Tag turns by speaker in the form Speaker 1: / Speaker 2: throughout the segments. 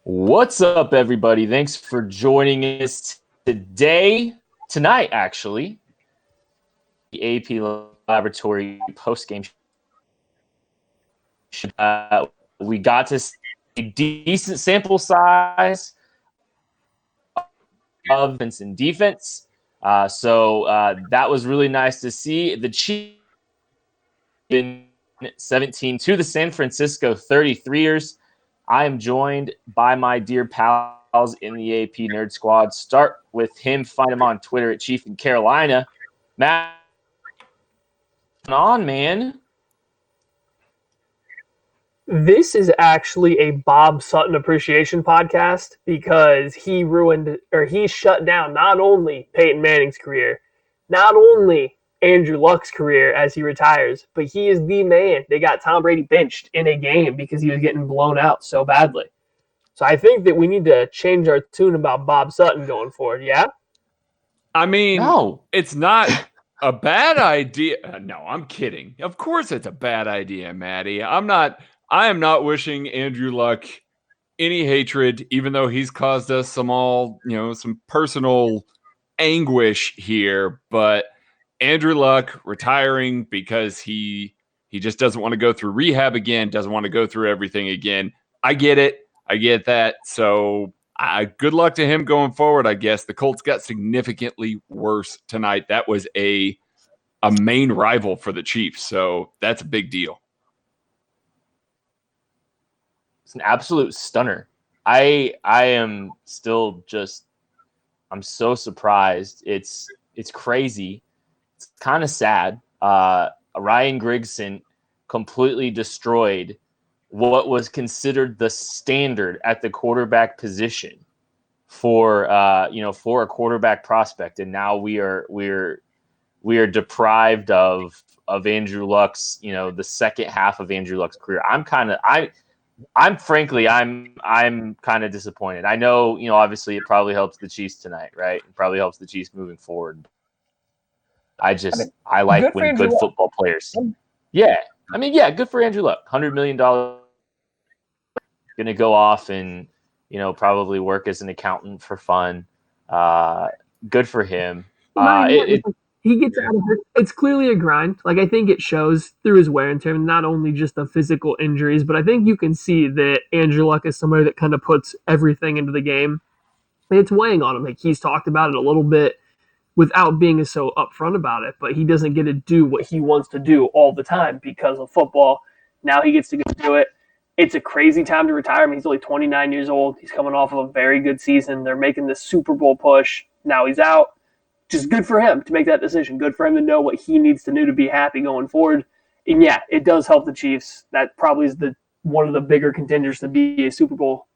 Speaker 1: What's up, everybody? Thanks for joining us tonight, actually. The AP Laboratory Postgame. We got to see a decent sample size of offense and defense. So that was really nice to see. The Chiefs in 17 to the San Francisco 33ers. I am joined by my dear pals in the AP Nerd Squad. Start with him. Find him on Twitter at Chief in Carolina. Matt, what's on, man?
Speaker 2: This is actually a Bob Sutton appreciation podcast because he shut down not only Peyton Manning's career, not only Andrew Luck's career as he retires, but he is the man. They got Tom Brady benched in a game because he was getting blown out so badly. So I think that we need to change our tune about Bob Sutton going forward, yeah?
Speaker 3: I mean,
Speaker 1: No.
Speaker 3: It's not a bad idea. No, I'm kidding. Of course it's a bad idea, Maddie. I am not wishing Andrew Luck any hatred, even though he's caused us some personal anguish here. But Andrew Luck retiring because he just doesn't want to go through rehab again, doesn't want to go through everything again. I get it. I get that. So good luck to him going forward, I guess. The Colts got significantly worse tonight. That was a main rival for the Chiefs. So that's a big deal.
Speaker 1: It's an absolute stunner. I am still I'm so surprised. It's crazy. It's kind of sad. Ryan Grigson completely destroyed what was considered the standard at the quarterback position for a quarterback prospect, and now we are deprived of Andrew Luck's, the second half of Andrew Luck's career. I'm kind of disappointed. I know, obviously it probably helps the Chiefs tonight, right? It probably helps the Chiefs moving forward. I like when good football players. Yeah. Good for Andrew Luck. $100 million going to go off and, probably work as an accountant for fun. Good for him.
Speaker 2: He gets out of it. It's clearly a grind. I think it shows through his wear and tear, not only just the physical injuries, but I think you can see that Andrew Luck is somebody that kind of puts everything into the game. And it's weighing on him. He's talked about it a little bit without being so upfront about it, but he doesn't get to do what he wants to do all the time because of football. Now he gets to go do it. It's a crazy time to retire. He's only 29 years old. He's coming off of a very good season. They're making this Super Bowl push. Now he's out. Just good for him to make that decision. Good for him to know what he needs to do to be happy going forward. And yeah, it does help the Chiefs. That probably is one of the bigger contenders to be a Super Bowl,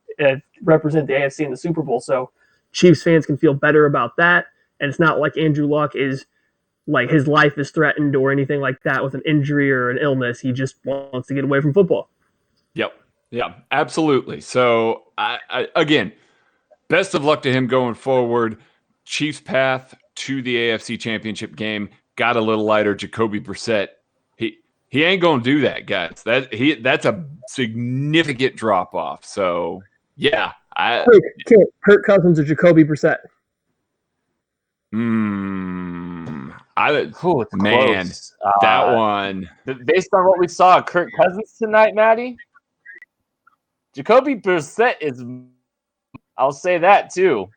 Speaker 2: represent the AFC in the Super Bowl. So Chiefs fans can feel better about that. And it's not like Andrew Luck is his life is threatened or anything like that with an injury or an illness. He just wants to get away from football.
Speaker 3: Yep. Yeah, absolutely. So I again, best of luck to him going forward. Chiefs path to the AFC Championship game got a little lighter. Jacoby Brissett, he ain't gonna do that, guys. That's a significant drop off. So yeah,
Speaker 2: Kirk Cousins or Jacoby Brissett.
Speaker 1: It's
Speaker 3: man,
Speaker 1: close.
Speaker 3: That one.
Speaker 1: Based on what we saw, Kirk Cousins tonight, Maddie, Jacoby Brissett is. I'll say that too.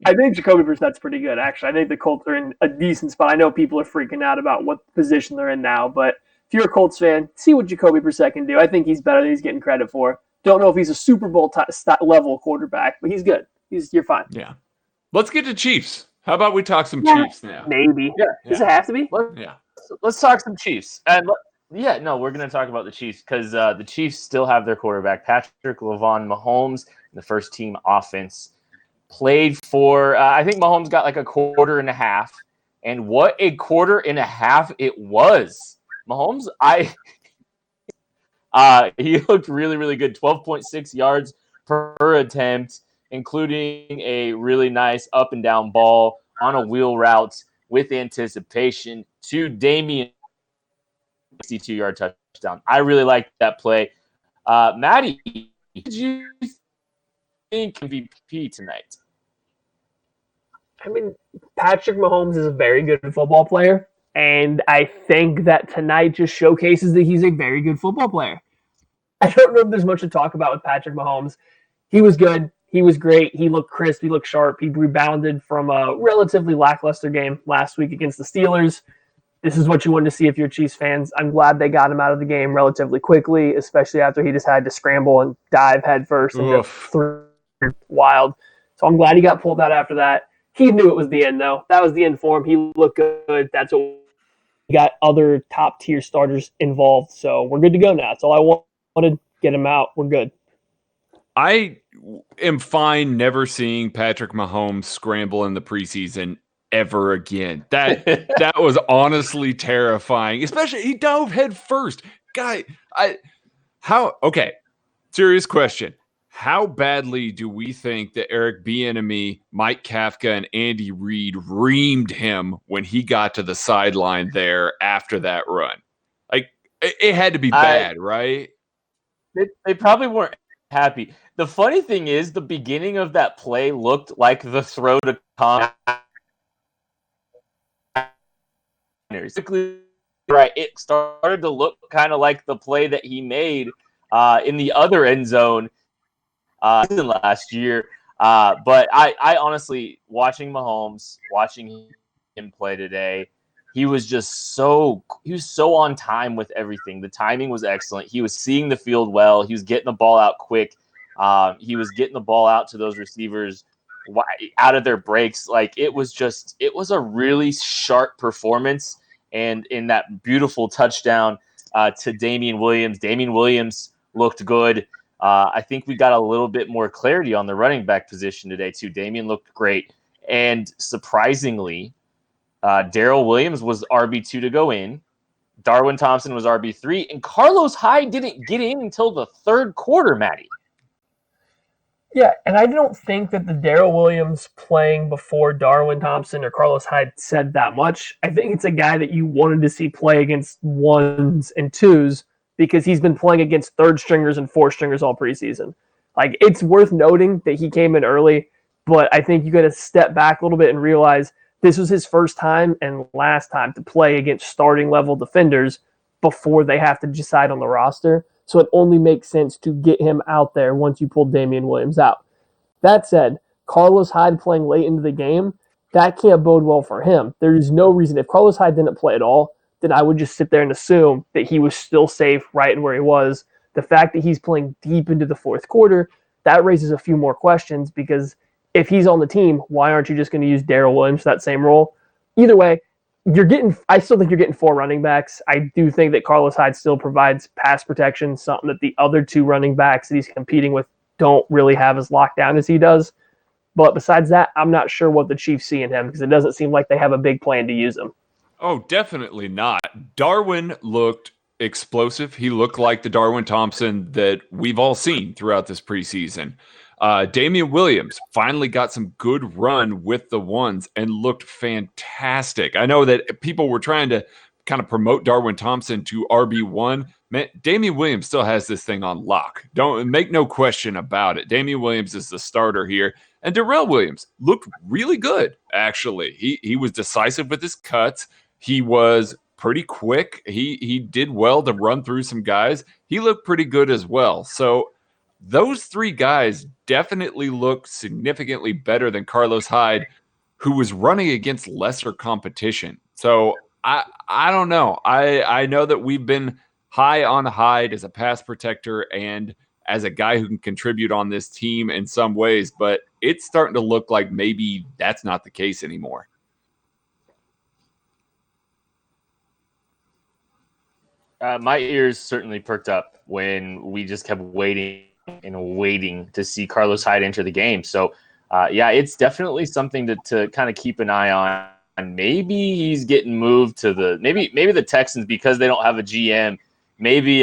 Speaker 2: I think Jacoby Brissett's pretty good, actually. I think the Colts are in a decent spot. I know people are freaking out about what position they're in now, but if you're a Colts fan, see what Jacoby Brissett can do. I think he's better than he's getting credit for. Don't know if he's a Super Bowl level quarterback, but he's good. You're fine.
Speaker 3: Yeah. Let's get to Chiefs. How about we talk some Chiefs now?
Speaker 2: Maybe. Yeah. Does it have to be?
Speaker 1: Let's talk some Chiefs. And we're going to talk about the Chiefs because the Chiefs still have their quarterback, Patrick Mahomes, in the first team offense. Played for, I think Mahomes got a quarter and a half. And what a quarter and a half it was. Mahomes, he looked really, really good. 12.6 yards per attempt, including a really nice up and down ball on a wheel route with anticipation to Damian, 62-yard touchdown. I really liked that play. Maddie, did you think MVP tonight?
Speaker 2: I mean, Patrick Mahomes is a very good football player, and I think that tonight just showcases that he's a very good football player. I don't know if there's much to talk about with Patrick Mahomes. He was good. He was great. He looked crisp. He looked sharp. He rebounded from a relatively lackluster game last week against the Steelers. This is what you wanted to see if you're Chiefs fans. I'm glad they got him out of the game relatively quickly, especially after he just had to scramble and dive headfirst and just threw wild. So I'm glad he got pulled out after that. He knew it was the end, though. That was the end for him. He looked good. That's what we got other top-tier starters involved. So we're good to go now. That's all I wanted. Get him out. We're good.
Speaker 3: I am fine never seeing Patrick Mahomes scramble in the preseason ever again. That was honestly terrifying. Especially he dove head first. Guy, okay. Serious question. How badly do we think that Eric Bieniemy, Mike Kafka, and Andy Reid reamed him when he got to the sideline there after that run? Like it had to be bad, right?
Speaker 1: They probably weren't happy. The funny thing is, the beginning of that play looked like the throw to Connors. Right, it started to look kind of like the play that he made in the other end zone last year. But I honestly, watching Mahomes, watching him play today, he was so on time with everything. The timing was excellent. He was seeing the field well. He was getting the ball out quick. He was getting the ball out to those receivers out of their breaks. Like it was a really sharp performance. And in that beautiful touchdown to Damian Williams, Damian Williams looked good. I think we got a little bit more clarity on the running back position today too. Damian looked great. And surprisingly, Darrell Williams was RB2 to go in. Darwin Thompson was RB3. And Carlos Hyde didn't get in until the third quarter, Maddie.
Speaker 2: Yeah, and I don't think that the Darrell Williams playing before Darwin Thompson or Carlos Hyde said that much. I think it's a guy that you wanted to see play against ones and twos because he's been playing against third stringers and fourth stringers all preseason. Like, it's worth noting that he came in early, but I think you got to step back a little bit and realize this was his first time and last time to play against starting level defenders before they have to decide on the roster. So it only makes sense to get him out there once you pull Damian Williams out. That said, Carlos Hyde playing late into the game, that can't bode well for him. There's no reason. If Carlos Hyde didn't play at all, then I would just sit there and assume that he was still safe right in where he was. The fact that he's playing deep into the fourth quarter, that raises a few more questions because if he's on the team, why aren't you just going to use Darrell Williams for that same role? Either way, I still think you're getting four running backs. I do think that Carlos Hyde still provides pass protection, something that the other two running backs that he's competing with don't really have as locked down as he does. But besides that, I'm not sure what the Chiefs see in him because it doesn't seem like they have a big plan to use him.
Speaker 3: Oh, definitely not. Darwin looked explosive. He looked like the Darwin Thompson that we've all seen throughout this preseason. Damian Williams finally got some good run with the ones and looked fantastic. I know that people were trying to kind of promote Darwin Thompson to RB1. Man, Damian Williams still has this thing on lock. Don't make no question about it. Damian Williams is the starter here. And Darrell Williams looked really good, actually. He was decisive with his cuts. He was pretty quick. He did well to run through some guys. He looked pretty good as well. So those three guys definitely look significantly better than Carlos Hyde, who was running against lesser competition. So I don't know. I know that we've been high on Hyde as a pass protector and as a guy who can contribute on this team in some ways, but it's starting to look like maybe that's not the case anymore.
Speaker 1: My ears certainly perked up when we just kept waiting and waiting to see Carlos Hyde enter the game. So, yeah, it's definitely something to kind of keep an eye on. And maybe he's getting moved to maybe the Texans because they don't have a GM. Maybe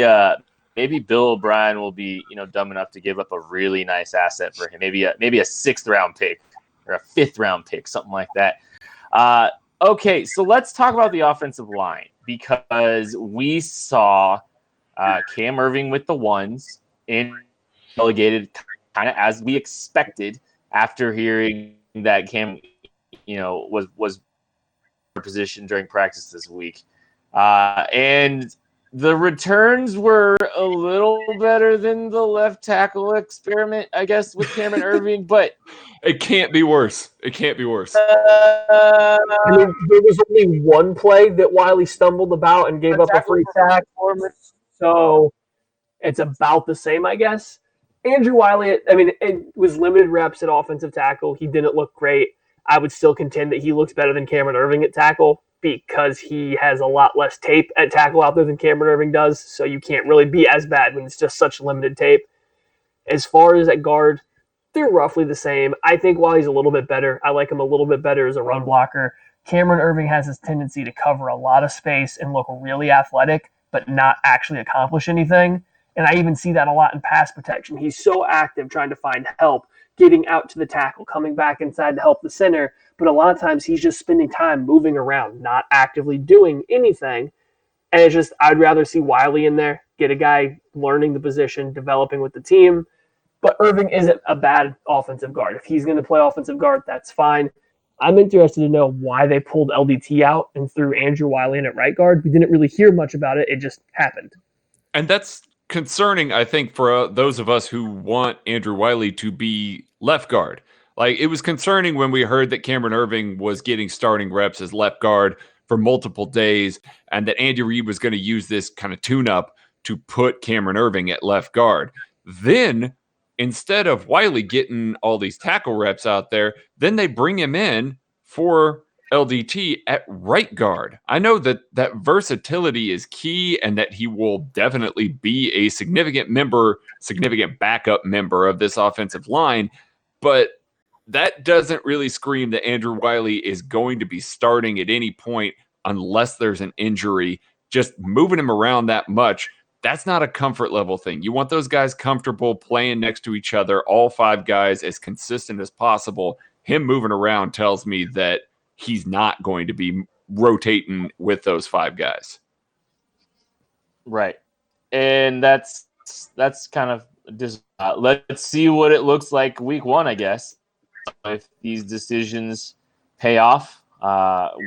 Speaker 1: Bill O'Brien will be dumb enough to give up a really nice asset for him. Maybe a 6th round pick or a 5th round pick, something like that. Okay, so let's talk about the offensive line because we saw Cam Irving with the ones in relegated kind of as we expected after hearing that Cam, was position during practice this week. And the returns were a little better than the left tackle experiment, I guess, with Cameron Irving, but
Speaker 3: it can't be worse. It can't be worse.
Speaker 2: I mean, there was only one play that Wiley stumbled about and gave up a free sack, so it's about the same, I guess. Andrew Wiley, I mean, it was limited reps at offensive tackle. He didn't look great. I would still contend that he looks better than Cameron Irving at tackle because he has a lot less tape at tackle out there than Cameron Irving does, so you can't really be as bad when it's just such limited tape. As far as at guard, they're roughly the same. I think Wiley's a little bit better. I like him a little bit better as a run blocker. Cameron Irving has this tendency to cover a lot of space and look really athletic, but not actually accomplish anything. And I even see that a lot in pass protection. He's so active trying to find help, getting out to the tackle, coming back inside to help the center. But a lot of times he's just spending time moving around, not actively doing anything. And it's just, I'd rather see Wiley in there, get a guy learning the position, developing with the team. But Irving isn't a bad offensive guard. If he's going to play offensive guard, that's fine. I'm interested to know why they pulled LDT out and threw Andrew Wiley in at right guard. We didn't really hear much about it. It just happened.
Speaker 3: And that's concerning, I think, for those of us who want Andrew Wiley to be left guard. Like, it was concerning when we heard that Cameron Irving was getting starting reps as left guard for multiple days and that Andy Reid was going to use this kind of tune-up to put Cameron Irving at left guard. Then, instead of Wiley getting all these tackle reps out there, then they bring him in for LDT at right guard. I know that versatility is key and that he will definitely be a significant backup member of this offensive line, but that doesn't really scream that Andrew Wiley is going to be starting at any point unless there's an injury. Just moving him around that much, that's not a comfort level thing. You want those guys comfortable playing next to each other, all five guys as consistent as possible. Him moving around tells me that he's not going to be rotating with those five guys.
Speaker 1: Right. And that's kind of just let's see what it looks like week one, I guess, if these decisions pay off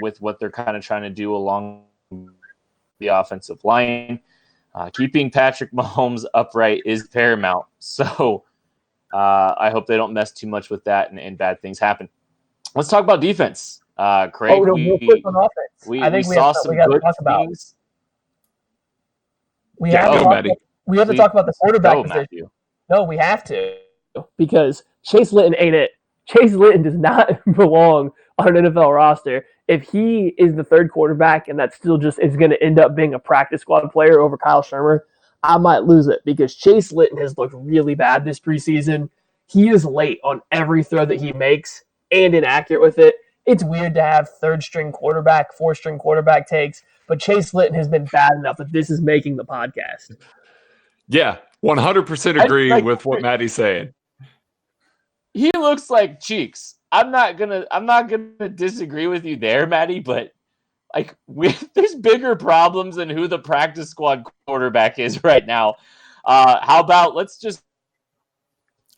Speaker 1: with what they're kind of trying to do along the offensive line. Keeping Patrick Mahomes upright is paramount. So I hope they don't mess too much with that and bad things happen. Let's talk about defense. Craig,
Speaker 2: real quick on offense. I think we
Speaker 1: saw some good things.
Speaker 2: We have to talk about the quarterback position. No, we have to. Because Chase Litton ain't it. Chase Litton does not belong on an NFL roster. If he is the third quarterback and that still just is going to end up being a practice squad player over Kyle Shermer, I might lose it because Chase Litton has looked really bad this preseason. He is late on every throw that he makes and inaccurate with it. It's weird to have third-string quarterback, fourth-string quarterback takes, but Chase Litton has been bad enough that this is making the podcast.
Speaker 3: Yeah, 100% agree with what Maddie's saying.
Speaker 1: He looks like cheeks. I'm not gonna disagree with you there, Maddie, but like there's bigger problems than who the practice squad quarterback is right now. How about let's just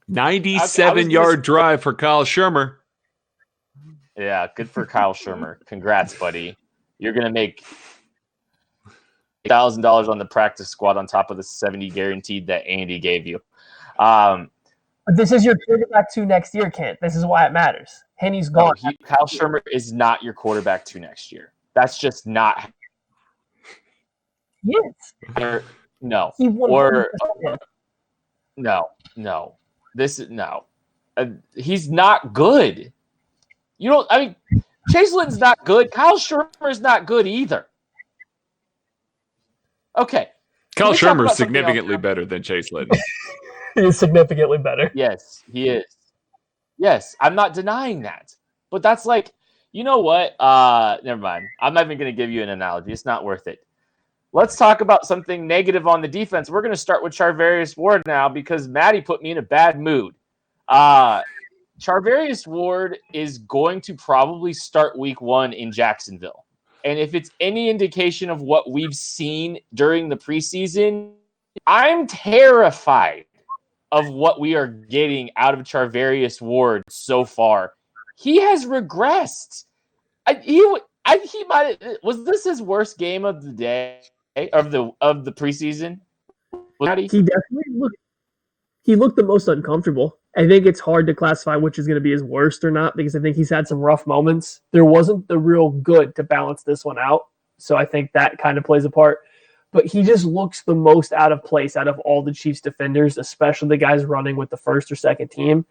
Speaker 3: 97-yard drive for Kyle Shermer.
Speaker 1: Yeah, good for Kyle Shermer. Congrats, buddy. You're gonna make $1,000 on the practice squad on top of the 70 guaranteed that Andy gave you.
Speaker 2: But this is your quarterback 2 next year, Kent. This is why it matters. Henny's gone.
Speaker 1: Kyle Shermer is not your quarterback 2 next year. That's just not.
Speaker 2: Yes.
Speaker 1: No. No. This is no. He's not good. Chase Litton's not good. Kyle Shermer's not good either. Okay.
Speaker 3: Kyle Shermer's significantly better than Chase Litton.
Speaker 2: He is significantly better.
Speaker 1: Yes, he is. Yes, I'm not denying that. But that's like, you know what? Never mind. I'm not even going to give you an analogy. It's not worth it. Let's talk about something negative on the defense. We're going to start with Charvarius Ward now because Maddie put me in a bad mood. Charvarius Ward is going to probably start week 1 in Jacksonville. And if it's any indication of what we've seen during the preseason, I'm terrified of what we are getting out of Charvarius Ward so far. He has regressed. He might. Was this his worst game of the day of the preseason?
Speaker 2: He definitely looked. He looked the most uncomfortable. I think it's hard to classify which is going to be his worst or not because I think he's had some rough moments. There wasn't the real good to balance this one out, so I think that kind of plays a part. But he just looks the most out of place out of all the Chiefs defenders, especially the guys running with the first or second team.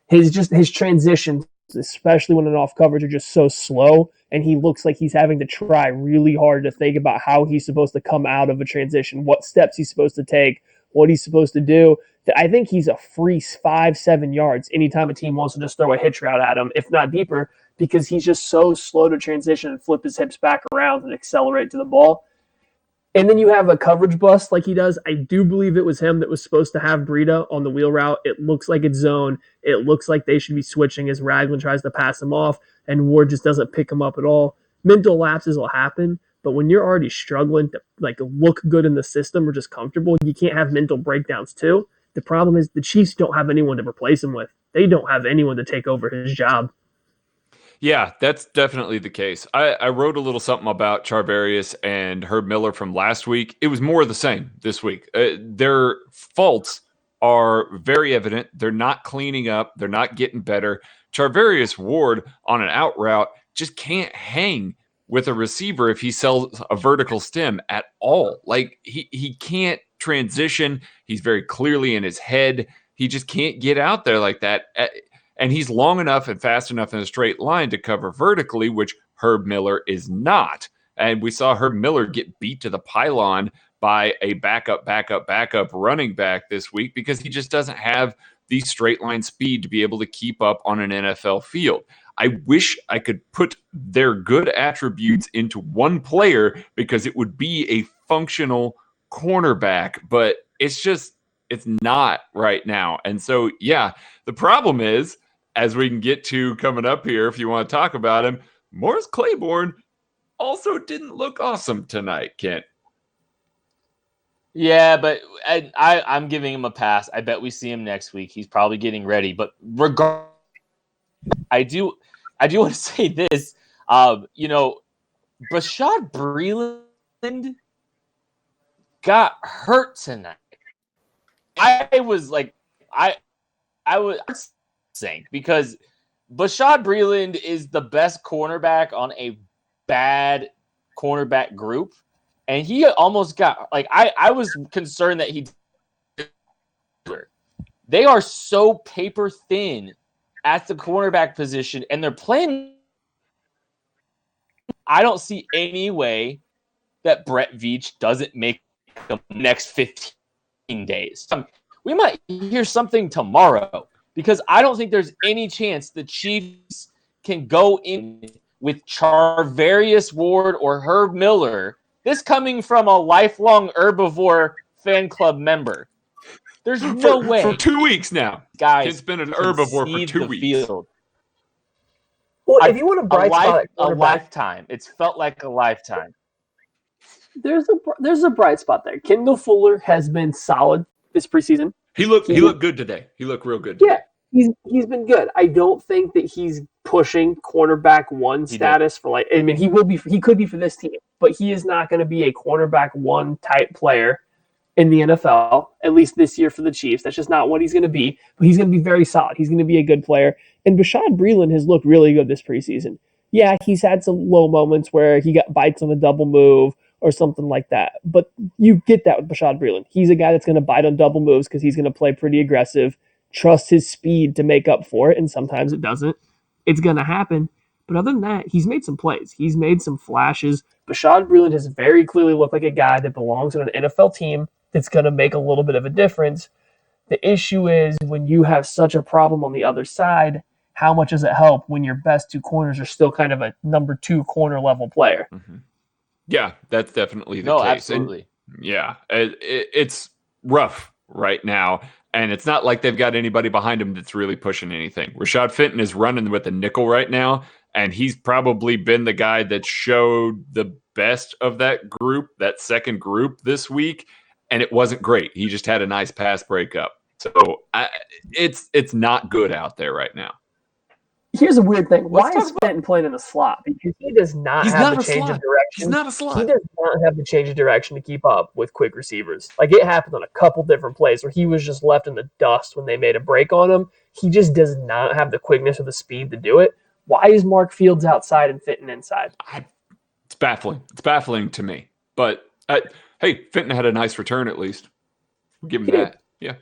Speaker 2: His transitions, especially when in off coverage, are just so slow, and he looks like he's having to try really hard to think about how he's supposed to come out of a transition, what steps he's supposed to take, what he's supposed to do. I think he's a free 5-7 yards anytime a team wants to just throw a hitch route at him, if not deeper, because he's just so slow to transition and flip his hips back around and accelerate to the ball. And then you have a coverage bust like he does. I do believe it was him that was supposed to have Breida on the wheel route. It looks like it's zone. It looks like they should be switching as Ragland tries to pass him off, and Ward just doesn't pick him up at all. Mental lapses will happen, but when you're already struggling to look good in the system or just comfortable, you can't have mental breakdowns too. The problem is the Chiefs don't have anyone to replace him with. They don't have anyone to take over his job.
Speaker 3: Yeah, that's definitely the case. I wrote a little something about Charvarius and Herb Miller from last week. It was more of the same this week. Their faults are very evident. They're not cleaning up. They're not getting better. Charvarius Ward on an out route just can't hang with a receiver if he sells a vertical stem at all. Like he can't transition. He's very clearly in his head. He just can't get out there like that. And he's long enough and fast enough in a straight line to cover vertically, which Herb Miller is not. And we saw Herb Miller get beat to the pylon by a backup running back this week because he just doesn't have the straight line speed to be able to keep up on an NFL field. I wish I could put their good attributes into one player because it would be a functional cornerback, but it's not right now. And so, yeah, the problem is, as we can get to coming up here, if you want to talk about him, Morris Claiborne also didn't look awesome tonight, Kent.
Speaker 1: Yeah, but I'm giving him a pass. I bet we see him next week. He's probably getting ready. But I do want to say this. Rashad Breeland got hurt tonight. I was saying because Rashad Breeland is the best cornerback on a bad cornerback group, and he almost got I was concerned that they are so paper thin at the cornerback position, and they're playing. I don't see any way that Brett Veach doesn't make the next 15 days. We might hear something tomorrow because I don't think there's any chance the Chiefs can go in with Charvarius Ward or Herb Miller. This coming from a lifelong herbivore fan club member. There's no way.
Speaker 3: For 2 weeks now.
Speaker 1: Guys,
Speaker 3: it's been an herbivore for 2 weeks.
Speaker 2: Field. Well, if you want a bright spot,
Speaker 1: a lifetime. It's felt like a lifetime.
Speaker 2: There's a bright spot there. Kendall Fuller has been solid this preseason.
Speaker 3: He looked good today. He looked real good today.
Speaker 2: Yeah, he's been good. I don't think that he's pushing cornerback one status for he could be for this team, but he is not going to be a cornerback one type player in the NFL, at least this year for the Chiefs. That's just not what he's going to be. But he's going to be very solid. He's going to be a good player. And Rashad Breeland has looked really good this preseason. Yeah, he's had some low moments where he got bites on a double move or something like that. But you get that with Rashad Breeland. He's a guy that's going to bite on double moves because he's going to play pretty aggressive, trust his speed to make up for it, and sometimes it doesn't. It's going to happen. But other than that, he's made some plays. He's made some flashes. Rashad Breeland has very clearly looked like a guy that belongs on an NFL team that's going to make a little bit of a difference. The issue is when you have such a problem on the other side, how much does it help when your best two corners are still kind of a number 2 corner level player?
Speaker 3: Mm-hmm. Yeah, that's definitely the case.
Speaker 1: Absolutely.
Speaker 3: And yeah, it's rough right now, and it's not like they've got anybody behind him that's really pushing anything. Rashad Fenton is running with a nickel right now, and he's probably been the guy that showed the best of that group, that second group this week, and it wasn't great. He just had a nice pass breakup. So it's not good out there right now.
Speaker 2: Here's a weird thing. Why
Speaker 1: Let's
Speaker 2: is Fenton playing in the slot? Because he does not
Speaker 3: He's
Speaker 2: have
Speaker 3: not
Speaker 2: the
Speaker 3: a
Speaker 2: change
Speaker 3: slot.
Speaker 2: of direction.
Speaker 3: He's not a
Speaker 2: He
Speaker 3: slot.
Speaker 2: does not have the change of direction to keep up with quick receivers. Like, it happened on a couple different plays where he was just left in the dust when they made a break on him. He just does not have the quickness or the speed to do it. Why is Mark Fields outside and Fenton inside?
Speaker 3: It's baffling. It's baffling to me. But hey, Fenton had a nice return at least. We'll give him that. Yeah.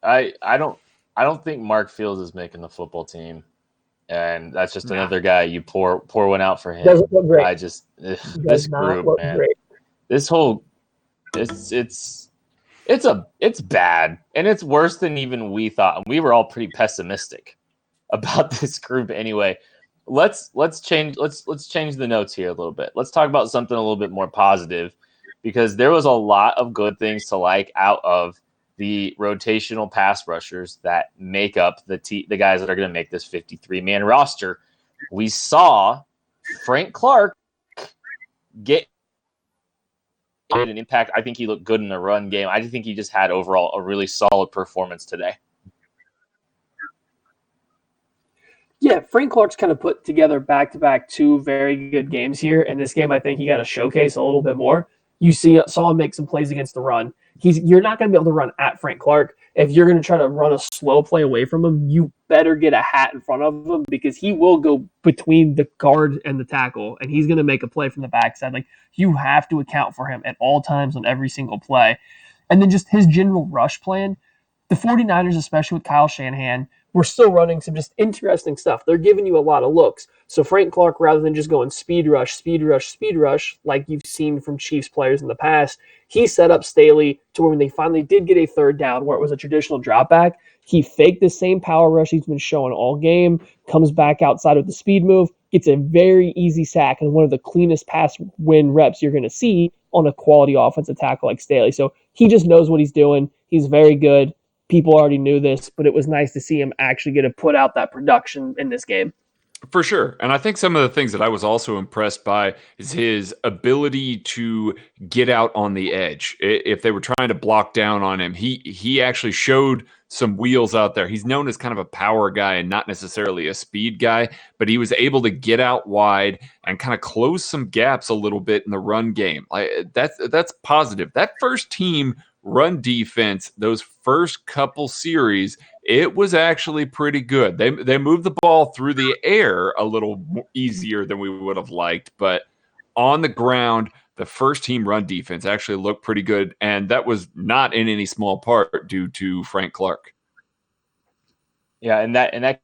Speaker 1: I don't think Mark Fields is making the football team, and that's just another guy you pour one out for him.
Speaker 2: Doesn't look great.
Speaker 1: I just
Speaker 2: Does
Speaker 1: this
Speaker 2: not
Speaker 1: group,
Speaker 2: look
Speaker 1: man.
Speaker 2: great.
Speaker 1: This whole it's bad, and it's worse than even we thought. And we were all pretty pessimistic about this group anyway. Let's change the notes here a little bit. Let's talk about something a little bit more positive, because there was a lot of good things to like out of the rotational pass rushers that make up the guys that are going to make this 53-man roster. We saw Frank Clark get an impact. I think he looked good in the run game. I think he just had overall a really solid performance today.
Speaker 2: Yeah, Frank Clark's kind of put together back-to-back 2 very good games here. In this game, I think he got to showcase a little bit more. You saw him make some plays against the run. You're not going to be able to run at Frank Clark. If you're going to try to run a slow play away from him, you better get a hat in front of him, because he will go between the guard and the tackle, and he's going to make a play from the backside. Like, you have to account for him at all times on every single play. And then just his general rush plan. The 49ers, especially with Kyle Shanahan, we're still running some just interesting stuff. They're giving you a lot of looks. So Frank Clark, rather than just going speed rush, like you've seen from Chiefs players in the past, he set up Staley to where when they finally did get a third down where it was a traditional drop back, he faked the same power rush he's been showing all game, comes back outside with the speed move, gets a very easy sack and one of the cleanest pass win reps you're going to see on a quality offensive tackle like Staley. So he just knows what he's doing. He's very good. People already knew this, but it was nice to see him actually get to put out that production in this game.
Speaker 3: For sure. And I think some of the things that I was also impressed by is his ability to get out on the edge. If they were trying to block down on him, he actually showed some wheels out there. He's known as kind of a power guy and not necessarily a speed guy, but he was able to get out wide and kind of close some gaps a little bit in the run game. That's positive. That first team run defense, those first couple series, it was actually pretty good. They moved the ball through the air a little easier than we would have liked, but on the ground, the first team run defense actually looked pretty good, and that was not in any small part due to Frank Clark.
Speaker 1: Yeah, and that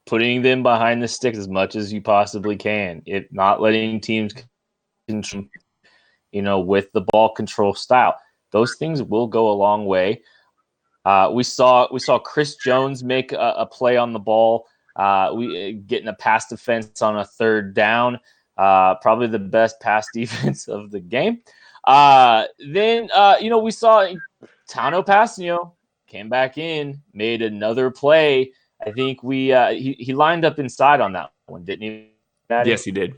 Speaker 1: putting them behind the sticks as much as you possibly can. Not letting teams control, with the ball control style. Those things will go a long way. We saw Chris Jones make a play on the ball. We getting a pass defense on a third down. Probably the best pass defense of the game. Then we saw Tano Passanio came back in, made another play. I think he lined up inside on that one, didn't he?
Speaker 3: Yes, he did.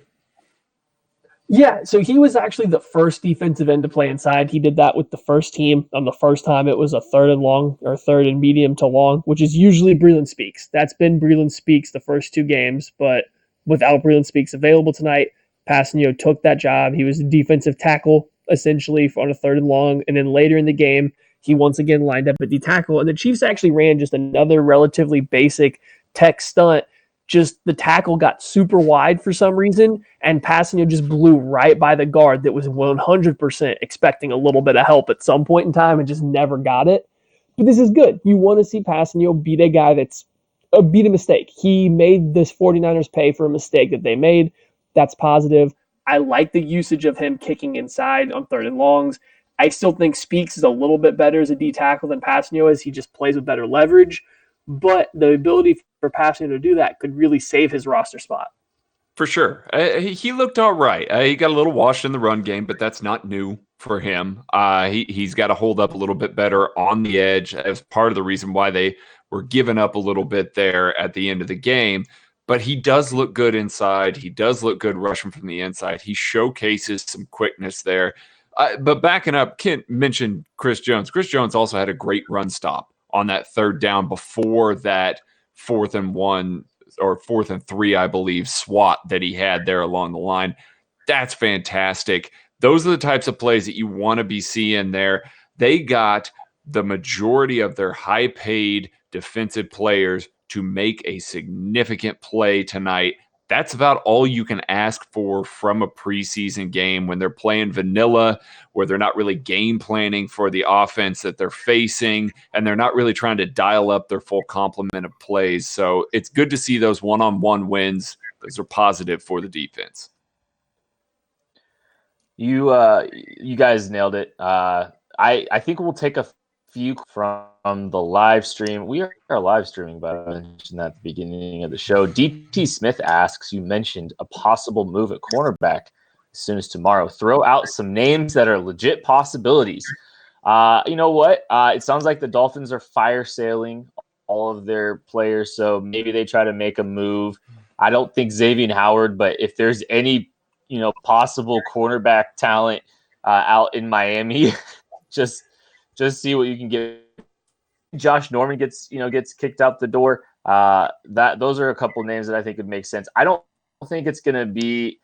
Speaker 2: Yeah, so he was actually the first defensive end to play inside. He did that with the first team. On the first time, it was a third and long or third and medium to long, which is usually Breeland Speaks. That's been Breeland Speaks the first 2 games, but without Breeland Speaks available tonight, Passanio took that job. He was a defensive tackle, essentially, on a third and long, and then later in the game, he once again lined up at the tackle, and the Chiefs actually ran just another relatively basic tech stunt. Just the tackle got super wide for some reason, and Passanio just blew right by the guard that was 100% expecting a little bit of help at some point in time and just never got it. But this is good. You want to see Passanio beat a guy that's beat a mistake. He made this 49ers pay for a mistake that they made. That's positive. I like the usage of him kicking inside on third and longs. I still think Speaks is a little bit better as a D tackle than Passanio is. He just plays with better leverage. But the ability for Passanio to do that could really save his roster spot.
Speaker 3: For sure. He looked all right. He got a little washed in the run game, but that's not new for him. He's got to hold up a little bit better on the edge as part of the reason why they were giving up a little bit there at the end of the game. But he does look good inside. He does look good rushing from the inside. He showcases some quickness there. But backing up, Kent mentioned Chris Jones. Chris Jones also had a great run stop on that third down before that 4th and 1 or 4th and 3, I believe, swat that he had there along the line. That's fantastic. Those are the types of plays that you want to be seeing there. They got the majority of their high-paid defensive players to make a significant play tonight. That's about all you can ask for from a preseason game when they're playing vanilla, where they're not really game planning for the offense that they're facing, and they're not really trying to dial up their full complement of plays. So it's good to see those one-on-one wins. Those are positive for the defense.
Speaker 1: You guys nailed it. I think we'll take a few from the live stream. We are live streaming, but I mentioned that at the beginning of the show. DT Smith asks, you mentioned a possible move at cornerback as soon as tomorrow. Throw out some names that are legit possibilities. You know what? It sounds like the Dolphins are fire sailing all of their players, so maybe they try to make a move. I don't think Xavier Howard, but if there's any possible cornerback talent out in Miami, just see what you can get. Josh Norman gets kicked out the door. Those are a couple of names that I think would make sense. I don't think it's going to be,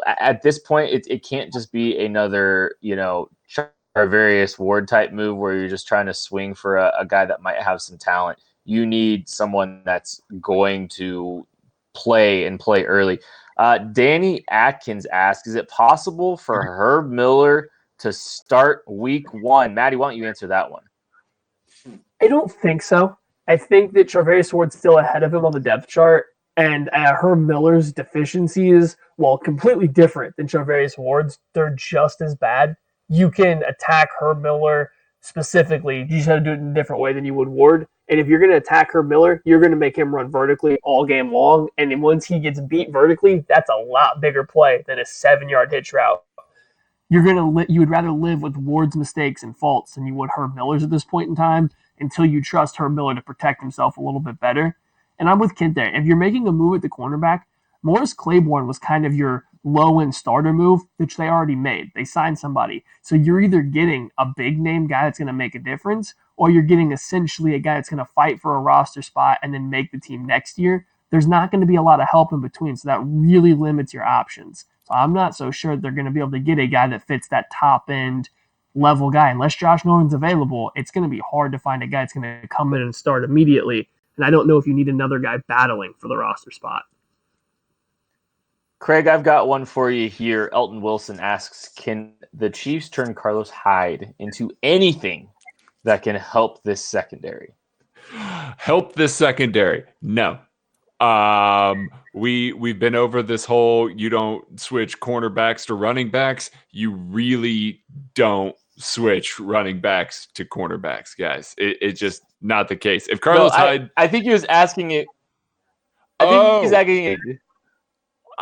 Speaker 1: at this point, it can't just be another, Charvarius Ward type move where you're just trying to swing for a guy that might have some talent. You need someone that's going to play early. Danny Atkins asks, is it possible for Herb Miller to start week 1? Maddie, why don't you answer that one?
Speaker 2: I don't think so. I think that Charvarius Ward's still ahead of him on the depth chart, and Herb Miller's deficiencies, while completely different than Charvarius Ward's, they're just as bad. You can attack Herb Miller specifically. You just have to do it in a different way than you would Ward. And if you're going to attack Herb Miller, you're going to make him run vertically all game long. And then once he gets beat vertically, that's a lot bigger play than a 7-yard hitch route. You would rather live with Ward's mistakes and faults than you would Herb Miller's at this point in time, until you trust Herb Miller to protect himself a little bit better. And I'm with Kent there. If you're making a move at the cornerback, Morris Claiborne was kind of your low-end starter move, which they already made. They signed somebody. So you're either getting a big-name guy that's going to make a difference, or you're getting essentially a guy that's going to fight for a roster spot and then make the team next year. There's not going to be a lot of help in between, so that really limits your options. So I'm not so sure they're going to be able to get a guy that fits that top-end level guy. Unless Josh Norman's available, it's going to be hard to find a guy that's going to come in and start immediately. And I don't know if you need another guy battling for the roster spot.
Speaker 1: Craig, I've got one for you here. Elton Wilson asks, can the Chiefs turn Carlos Hyde into anything that can help this secondary?
Speaker 3: Help this secondary? No. We've been over this whole, you don't switch cornerbacks to running backs. You really don't switch running backs to cornerbacks, guys. It's just not the case. If Carlos Hyde,
Speaker 1: I think he was asking it. I think he's asking it.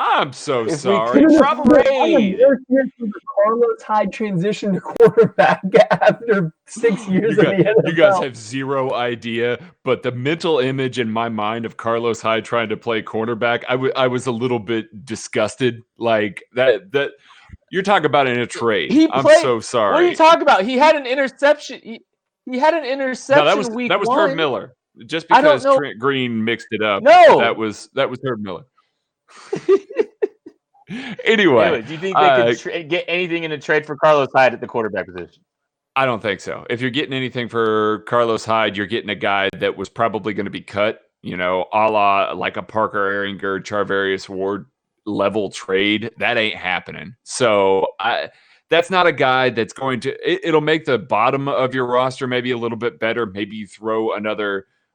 Speaker 3: I'm so sorry.
Speaker 2: Probably the Carlos Hyde transition to quarterback after 6 years in the NFL.
Speaker 3: You guys have zero idea, but the mental image in my mind of Carlos Hyde trying to play cornerback, I was a little bit disgusted. Like that you're talking about in a trade. I'm so sorry.
Speaker 1: What are you talking about? He had an interception. He had an interception.
Speaker 3: No, that was Herb Miller. Just because Trent Green mixed it up.
Speaker 1: No,
Speaker 3: that was Herb Miller. Anyway,
Speaker 1: do you think they could get anything in a trade for Carlos Hyde at the quarterback position?
Speaker 3: I don't think so. If you're getting anything for Carlos Hyde, you're getting a guy that was probably going to be cut, a la like a Parker Ehringer, Charvarius Ward level trade. That ain't happening. So that's not a guy that's going to. It'll make the bottom of your roster maybe a little bit better. Maybe you throw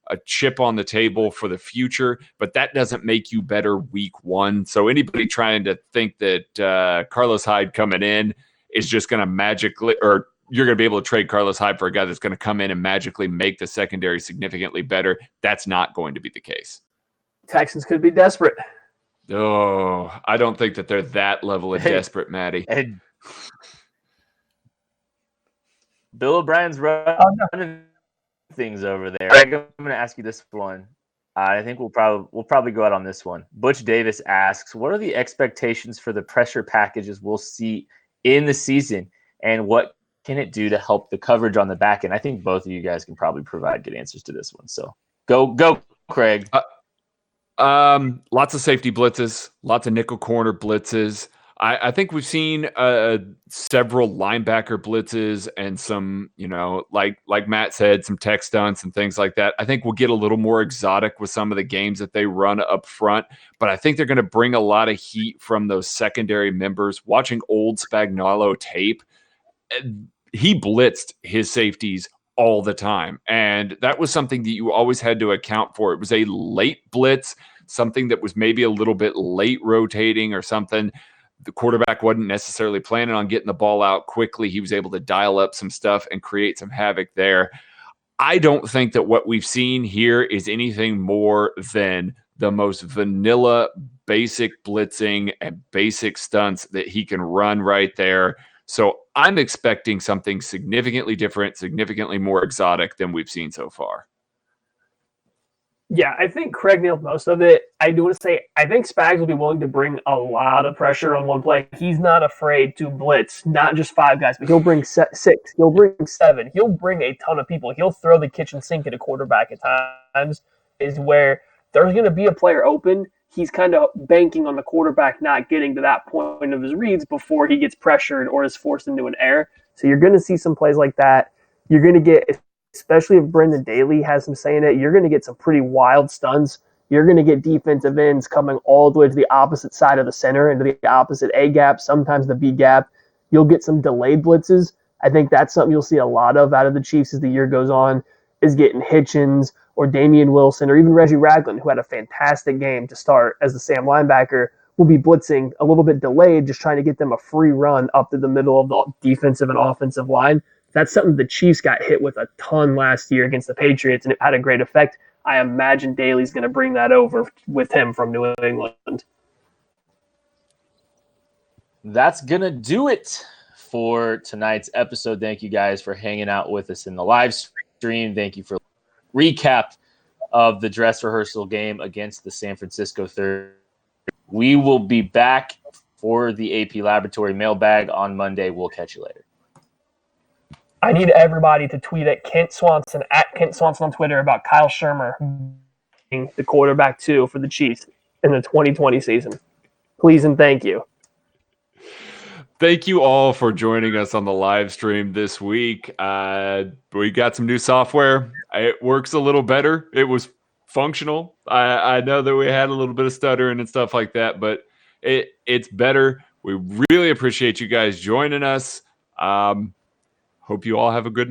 Speaker 3: a chip on the table for the future, but that doesn't make you better week 1. So anybody trying to think that Carlos Hyde coming in is just going to magically, or you're going to be able to trade Carlos Hyde for a guy that's going to come in and magically make the secondary significantly better, that's not going to be the case.
Speaker 2: Texans could be desperate.
Speaker 3: Oh, I don't think that they're that level of desperate, Maddie.
Speaker 1: And Bill O'Brien's running things over there. I'm going to ask you this one. I think we'll probably go out on this one. Butch Davis asks, what are the expectations for the pressure packages we'll see in the season? and what can it do to help the coverage on the back end? I think both of you guys can probably provide good answers to this one. So go, Craig.
Speaker 3: Lots of safety blitzes, lots of nickel corner blitzes. I think we've seen several linebacker blitzes and some, like Matt said, some tech stunts and things like that. I think we'll get a little more exotic with some of the games that they run up front, but I think they're going to bring a lot of heat from those secondary members. Watching old Spagnuolo tape, he blitzed his safeties all the time, and that was something that you always had to account for. It was a late blitz, something that was maybe a little bit late rotating or something. The quarterback wasn't necessarily planning on getting the ball out quickly. He was able to dial up some stuff and create some havoc there. I don't think that what we've seen here is anything more than the most vanilla, basic blitzing and basic stunts that he can run right there. So I'm expecting something significantly different, significantly more exotic than we've seen so far.
Speaker 2: Yeah, I think Craig nailed most of it. I do want to say, I think Spags will be willing to bring a lot of pressure on one play. He's not afraid to blitz, not just 5 guys, but he'll bring 6, he'll bring 7, he'll bring a ton of people. He'll throw the kitchen sink at a quarterback at times, is where there's going to be a player open. He's kind of banking on the quarterback not getting to that point of his reads before he gets pressured or is forced into an error. So you're going to see some plays like that. You're going to get, especially if Brendan Daly has some say in it, you're going to get some pretty wild stunts. You're going to get defensive ends coming all the way to the opposite side of the center, into the opposite A gap, sometimes the B gap. You'll get some delayed blitzes. I think that's something you'll see a lot of out of the Chiefs as the year goes on, is getting Hitchens or Damian Wilson or even Reggie Ragland, who had a fantastic game to start as the Sam linebacker, will be blitzing a little bit delayed, just trying to get them a free run up to the middle of the defensive and offensive line. That's something the Chiefs got hit with a ton last year against the Patriots, and it had a great effect. I imagine Daly's going to bring that over with him from New England.
Speaker 1: That's going to do it for tonight's episode. Thank you guys for hanging out with us in the live stream. Thank you for recap of the dress rehearsal game against the San Francisco Third. We will be back for the AP Laboratory mailbag on Monday. We'll catch you later.
Speaker 2: I need everybody to tweet at Kent Swanson on Twitter about Kyle Shermer being the quarterback 2 for the Chiefs in the 2020 season. Please and thank you.
Speaker 3: Thank you all for joining us on the live stream this week. We got some new software. It works a little better. It was functional. I know that we had a little bit of stuttering and stuff like that, but it's better. We really appreciate you guys joining us. Hope you all have a good night.